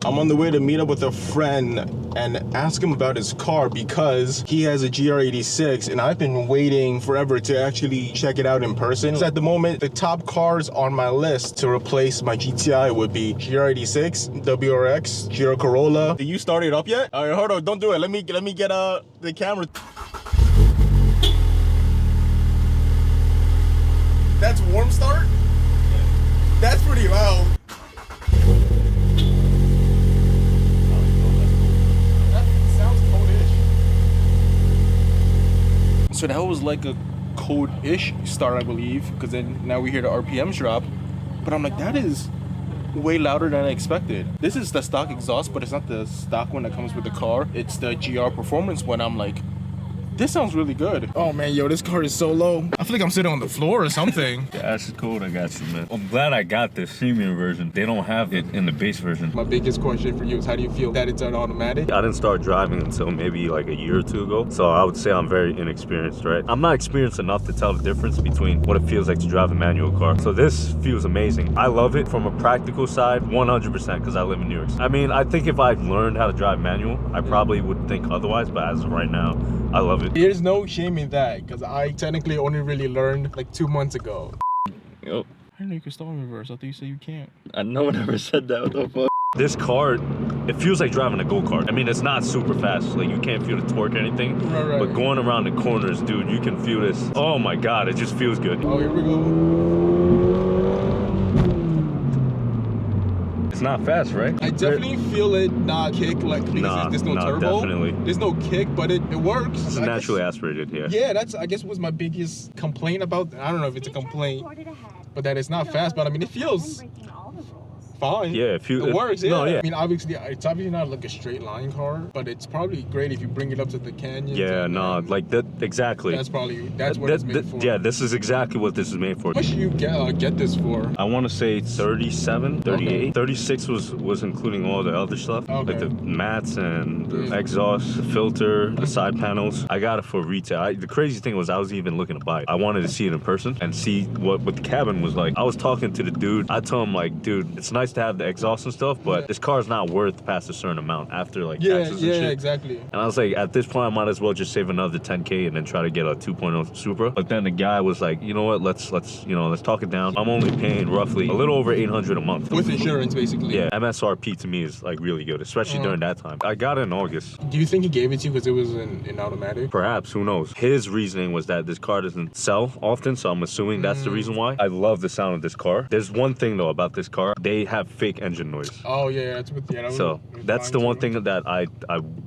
I'm on the way to meet up with a friend and ask him about his car because he has a GR86 and I've been waiting forever to actually check it out in person. So at the moment, the top cars on my list to replace my GTI would be GR86, WRX, GR Corolla. Did you start it up yet? All right, hold on, don't do it. Let me get the camera. That's warm start? Yeah. That's pretty loud. That sounds cold-ish. So that was like a cold-ish start, I believe, because then now we hear the RPMs drop. But I'm like, that is way louder than I expected. This is the stock exhaust, but it's not the stock one that comes with the car. It's the GR Performance one. I'm like, this sounds really good. Oh man, yo, this car is so low. I feel like I'm sitting on the floor or something. Yeah, that's cool. I got you, man. I'm glad I got the premium version. They don't have it in the base version. My biggest question for you is, how do you feel that it's an automatic? I didn't start driving until maybe like a year or two ago. So I would say I'm very inexperienced, right? I'm not experienced enough to tell the difference between what it feels like to drive a manual car. So this feels amazing. I love it from a practical side, 100%, because I live in New York. I mean, I think if I learned how to drive manual, I probably would think otherwise, but as of right now, I love it. There's no shame in that, because I technically only really learned like 2 months ago. Yep. I didn't know you could stall in reverse. I thought you said you can't. No one ever said that. What the fuck? This car, it feels like driving a go-kart. I mean, it's not super fast. Like, you can't feel the torque or anything. Right. But going around the corners, dude, you can feel this. Oh my God, it just feels good. Oh, here we go. It's not fast, right? I definitely feel it not kick, like, because there's no turbo. Definitely. There's no kick, but it works. It's naturally aspirated, yeah. Yeah, that's, I guess, was my biggest complaint about, I don't know if it's a complaint, but that it's not fast, but I mean, it feels fine. Yeah, it works. Yeah. No, yeah. I mean, obviously, it's obviously not like a straight line car, but it's probably great if you bring it up to the canyon. Yeah, no, like that, exactly. That's what it's made for. Yeah, this is exactly what this is made for. How much should you get this for? I want to say 37, 38. Okay. 36 was including all the other stuff, okay, like the mats and the exhaust, the filter, the side panels. I got it for retail. The crazy thing was I was even looking to buy it. I wanted to see it in person and see what the cabin was like. I was talking to the dude. I told him, like, dude, it's nice to have the exhaust and stuff, but this car is not worth past a certain amount after like taxes and shit. Yeah, exactly. And I was like, at this point, I might as well just save another 10K and then try to get a 2.0 Supra. But then the guy was like, you know what? Let's talk it down. I'm only paying roughly a little over $800 a month with insurance, basically. Yeah, MSRP to me is like really good, especially during that time. I got it in August. Do you think he gave it to you because it was an automatic? Perhaps, who knows? His reasoning was that this car doesn't sell often, so I'm assuming that's the reason why. I love the sound of this car. There's one thing though about this car: they have fake engine noise. Oh yeah, that's what. Yeah, so that's the one thing that I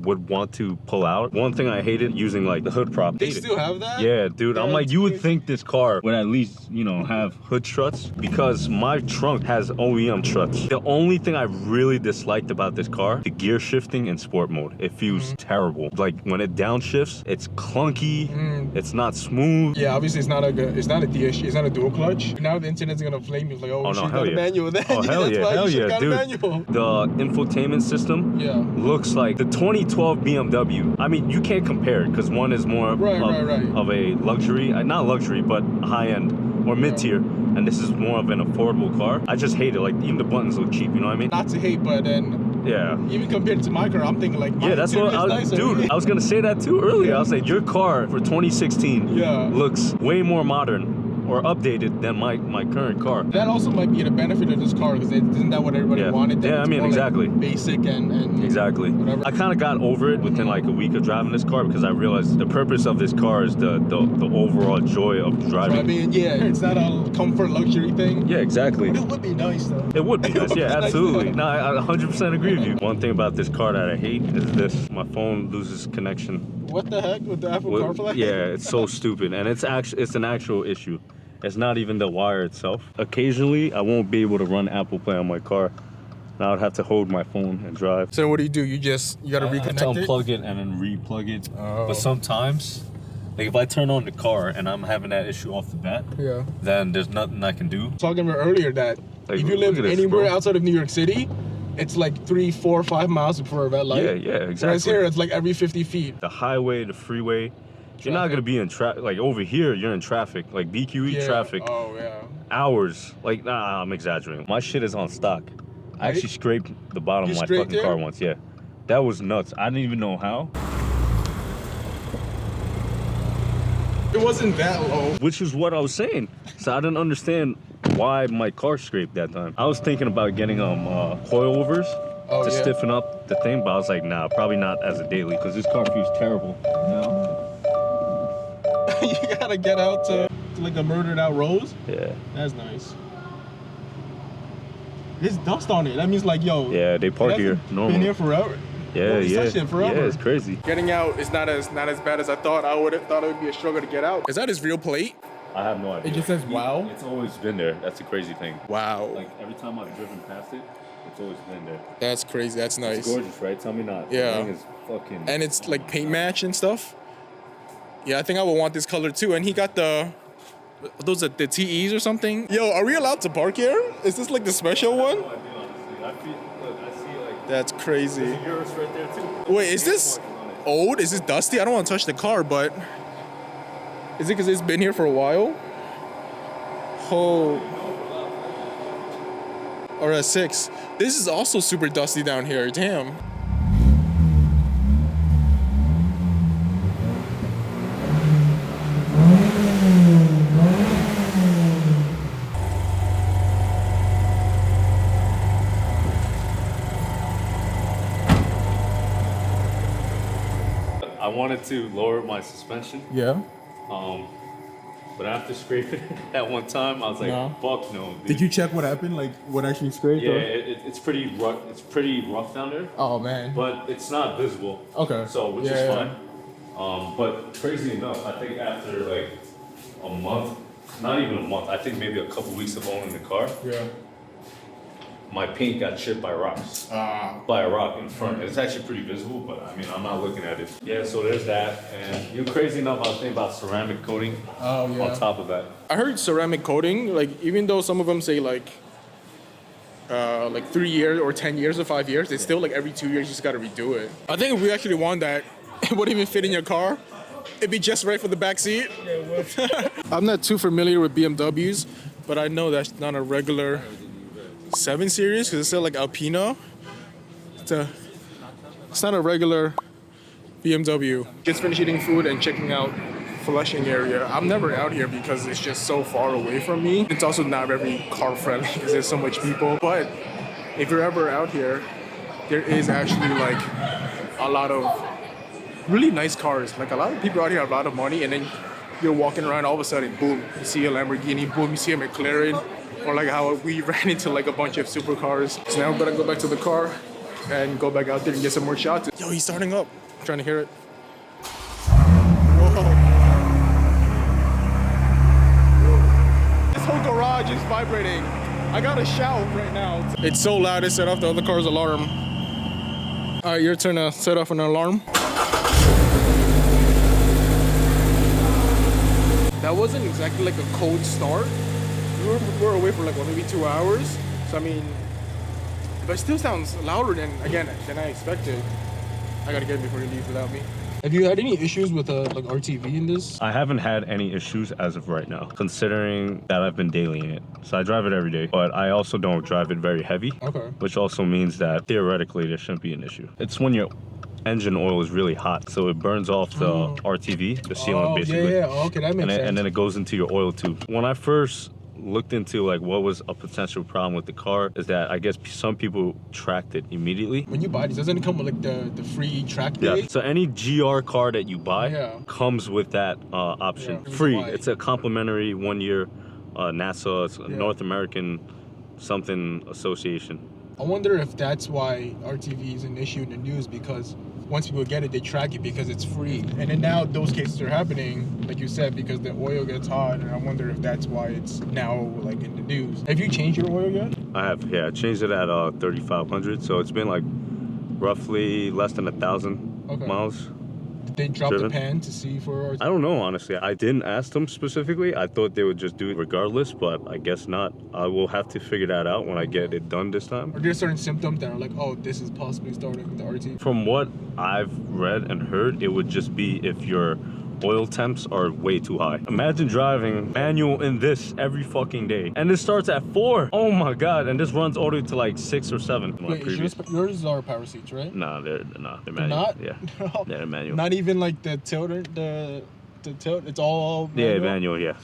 would want to pull out. One thing I hated using like the hood prop. They still have that? Yeah, dude. I'm like, you would think this car would at least, you know, have hood struts, because my trunk has OEM struts. The only thing I really disliked about this car, the gear shifting in sport mode. It feels terrible. Like when it downshifts, it's clunky. It's not smooth. Yeah, obviously it's not a dual clutch. Now the internet's gonna flame you like, oh, she's got a manual then. Oh hell yeah, hell yeah, dude. The infotainment system looks like the 2012 BMW. I mean, you can't compare it because one is more of a luxury, not luxury, but high-end or mid-tier, and this is more of an affordable car. I just hate it. Like, even the buttons look cheap, you know what I mean? Not to hate, but then even compared to my car, I'm thinking like, that's what I was, dude. I was gonna say that too earlier. I was like, your car for 2016 looks way more modern or updated than my current car. That also might be the benefit of this car, because isn't that what everybody wanted? Yeah, I mean, exactly. Like basic and exactly. Whatever. I kind of got over it within like a week of driving this car, because I realized the purpose of this car is the overall joy of driving. I mean, yeah, it's not a comfort luxury thing. Yeah, exactly. It would be nice though. It would be nice, yeah, absolutely. No, I 100% agree with you. One thing about this car that I hate is this: my phone loses connection. What the heck with the Apple CarPlay? Yeah, it's so stupid, and it's an actual issue. It's not even the wire itself. Occasionally, I won't be able to run Apple Play on my car. Now I'd have to hold my phone and drive. So what do? You gotta reconnect it? I have to unplug it and then re-plug it. Oh. But sometimes, like if I turn on the car and I'm having that issue off the bat, then there's nothing I can do. Talking about earlier that like, if you live anywhere outside of New York City, it's like 3, 4, 5 miles before a red light. Yeah, exactly. Whereas here, it's like every 50 feet. The highway, the freeway. You're not gonna be in traffic. Like over here, you're in traffic. Like BQE traffic. Oh yeah. Hours. Like, nah, I'm exaggerating. My shit is on stock. I actually scraped the bottom of my fucking car once, yeah. That was nuts. I didn't even know how. It wasn't that low. Which is what I was saying. So I didn't understand why my car scraped that time. I was thinking about getting coilovers to stiffen up the thing, but I was like, nah, probably not as a daily, because this car feels terrible. You gotta get out to like a murdered out rose? Yeah. That's nice. There's dust on it. That means like, yo. Yeah, they park here normally. Been here forever. Yeah, Yeah, it's crazy. Getting out is not as bad as I thought. I would have thought it would be a struggle to get out. Is that his real plate? I have no idea. It just says wow. It's always been there. That's the crazy thing. Wow. Like every time I've driven past it, it's always been there. That's crazy. That's nice. It's gorgeous, right? Tell me not. Yeah. The thing is fucking. And it's like paint match and stuff. Yeah, I think I would want this color too. And he got the TEs or something. Yo, are we allowed to park here? Is this like the special one? No idea, honestly. I see like. That's crazy. There's a Urus right there too. Wait, is this old? Is this dusty? I don't want to touch the car, but is it because it's been here for a while? Oh. RS6. This is also super dusty down here. Damn. I wanted to lower my suspension. Yeah. But after scraping that one time, I was like, fuck no, dude. Did you check what happened? Like what actually scraped? Yeah, it's pretty rough. It's pretty rough down there. Oh man. But it's not visible. Okay. So which is fine. But crazy enough, I think after like a month, not even a month, I think maybe a couple weeks of owning the car. Yeah. My paint got chipped by rocks. By a rock in front. It's actually pretty visible, but I mean, I'm not looking at it. Yeah, so there's that. And you're crazy enough, I was thinking about ceramic coating on top of that. I heard ceramic coating, like even though some of them say like 3 years or 10 years or 5 years, it's still like every 2 years you just gotta redo it. I think if we actually want that, it wouldn't even fit in your car. It'd be just right for the back seat. Yeah, it would. I'm not too familiar with BMWs, but I know that's not a regular 7 Series because it's still like Alpina. It's not a regular BMW. Just finished eating food and checking out Flushing area. I'm never out here because it's just so far away from me. It's also not very car friendly because there's so much people. But if you're ever out here, there is actually like a lot of really nice cars. Like a lot of people out here have a lot of money, and then you're walking around, all of a sudden, boom, you see a Lamborghini, boom, you see a McLaren. Or like how we ran into like a bunch of supercars. So now we're gonna go back to the car and go back out there and get some more shots. Yo, he's starting up. I'm trying to hear it. Whoa. This whole garage is vibrating. I gotta shout right now. It's so loud it set off the other car's alarm. All right, your turn to set off an alarm. That wasn't exactly like a cold start. We were away for like, what, maybe 2 hours? So I mean, but it still sounds louder than I expected. I gotta get it before you leave without me. Have you had any issues with like RTV in this? I haven't had any issues as of right now, considering that I've been dailying it. So I drive it every day, but I also don't drive it very heavy. Okay. Which also means that theoretically there shouldn't be an issue. It's when your engine oil is really hot, so it burns off the RTV, the sealant basically. Yeah. Oh, okay, that makes sense. And then it goes into your oil tube. When I first looked into like what was a potential problem with the car is that I guess some people tracked it immediately. When you buy these, doesn't it come with like the free track day? Yeah, so any GR car that you buy comes with that option. Free. It's a complimentary 1 year NASA, it's North American something association. I wonder if that's why RTV is an issue in the news, because once people get it, they track it because it's free. And then now those cases are happening, like you said, because the oil gets hot, and I wonder if that's why it's now like in the news. Have you changed your oil yet? I have, yeah. I changed it at 3,500, so it's been like roughly less than 1,000 miles. Did they drop the pan to see for? I don't know, honestly. I didn't ask them specifically. I thought they would just do it regardless, but I guess not. I will have to figure that out when I get it done this time. Are there certain symptoms that are like, oh, this is possibly starting the RT? From what I've read and heard, it would just be if your oil temps are way too high. Imagine driving manual in this every fucking day. And this starts at 4. Oh my God. And this runs all the way to like 6 or 7. Wait, yours are power seats, right? Nah, they're manual. Not? Yeah. Yeah, they're manual. Not even like the tilter, the tilt, it's all manual? Yeah, manual, yeah.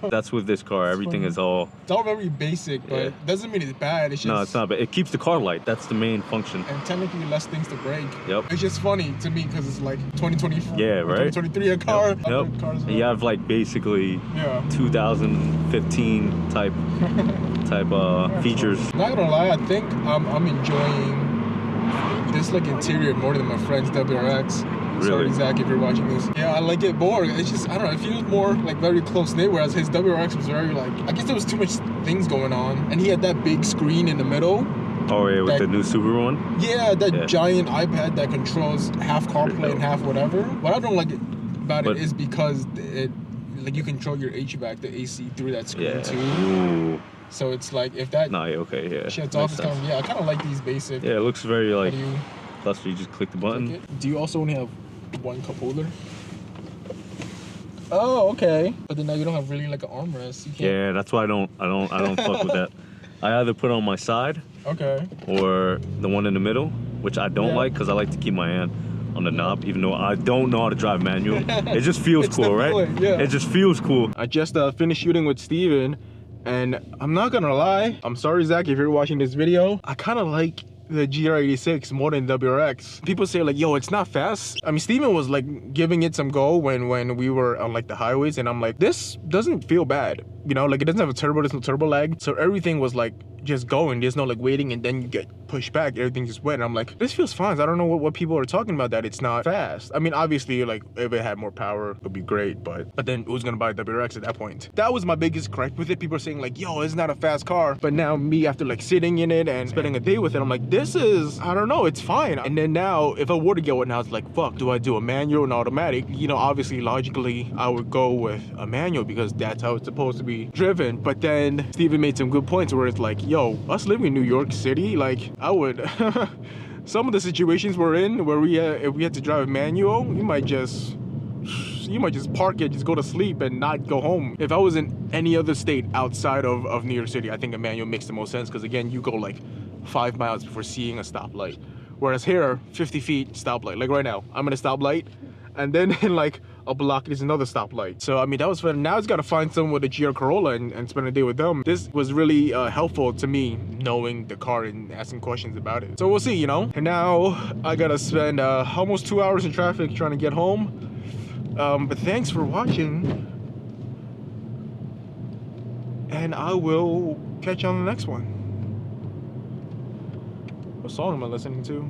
That's with this car. Everything is all... It's all very basic, but it doesn't mean it's bad. It's just... No, it's not, but it keeps the car light. That's the main function. And technically less things to break. Yep. It's just funny to me because it's like 2024. Yeah, right? 2023 a car. Yep. And you have like basically 2015 type features. Not gonna lie, I think I'm enjoying this like interior more than my friend's WRX. Sorry, Really? Zach, if you're watching this. Yeah, I like it more. It's just, I don't know, it feels more like very close-knit, whereas his WRX was very like, I guess there was too much things going on. And he had that big screen in the middle. Oh yeah, with the new Subaru one? Yeah, that giant iPad that controls half CarPlay and half whatever. What I don't like about it is because it, like you control your HVAC, the AC through that screen too. Ooh. So it's like, if that shit's off, I kind of like these basic. Yeah, it looks very like, plus you just click the button. Do you also only have one cup holder? Oh, okay. But then now you don't have really like an armrest. You can't... Yeah, that's why I don't fuck with that. I either put it on my side, or the one in the middle, which I don't like because I like to keep my hand on the knob, even though I don't know how to drive manual. It just feels cool, right? It just feels cool. I just finished shooting with Steven, and I'm not gonna lie, I'm sorry Zach if you're watching this video, I kind of like the GR86 more than WRX. People say like, yo, it's not fast. I mean, Steven was like giving it some go when we were on like the highways, and I'm like, this doesn't feel bad. You know, like it doesn't have a turbo, there's no turbo lag. So everything was like just going. There's no like waiting and then you get pushed back. Everything just went. And I'm like, this feels fine. I don't know what people are talking about that it's not fast. I mean, obviously, like if it had more power, it would be great. But then who's gonna buy a WRX at that point? That was my biggest gripe with it. People are saying like, yo, it's not a fast car. But now me, after like sitting in it and spending a day with it, I'm like, this is, I don't know, it's fine. And then now, if I were to get one now, it's like, fuck, do I do a manual and automatic? You know, obviously, logically, I would go with a manual because that's how it's supposed to be driven. But then Steven made some good points where it's like, yo, us living in New York City, like I would some of the situations we're in where if we had to drive manual, you might just park it, just go to sleep and not go home. If I was in any other state outside of New York City, I think a manual makes the most sense because again, you go like 5 miles before seeing a stoplight. Whereas here, 50 feet stoplight. Like right now, I'm in a stoplight, and then in like a block there's another stoplight. So I mean, that was fun. Now it's got to find someone with a GR Corolla and spend a day with them. This was really helpful to me, knowing the car and asking questions about it. So we'll see, you know. And now I gotta spend almost 2 hours in traffic trying to get home. But thanks for watching, and I will catch you on the next one. What song am I listening to?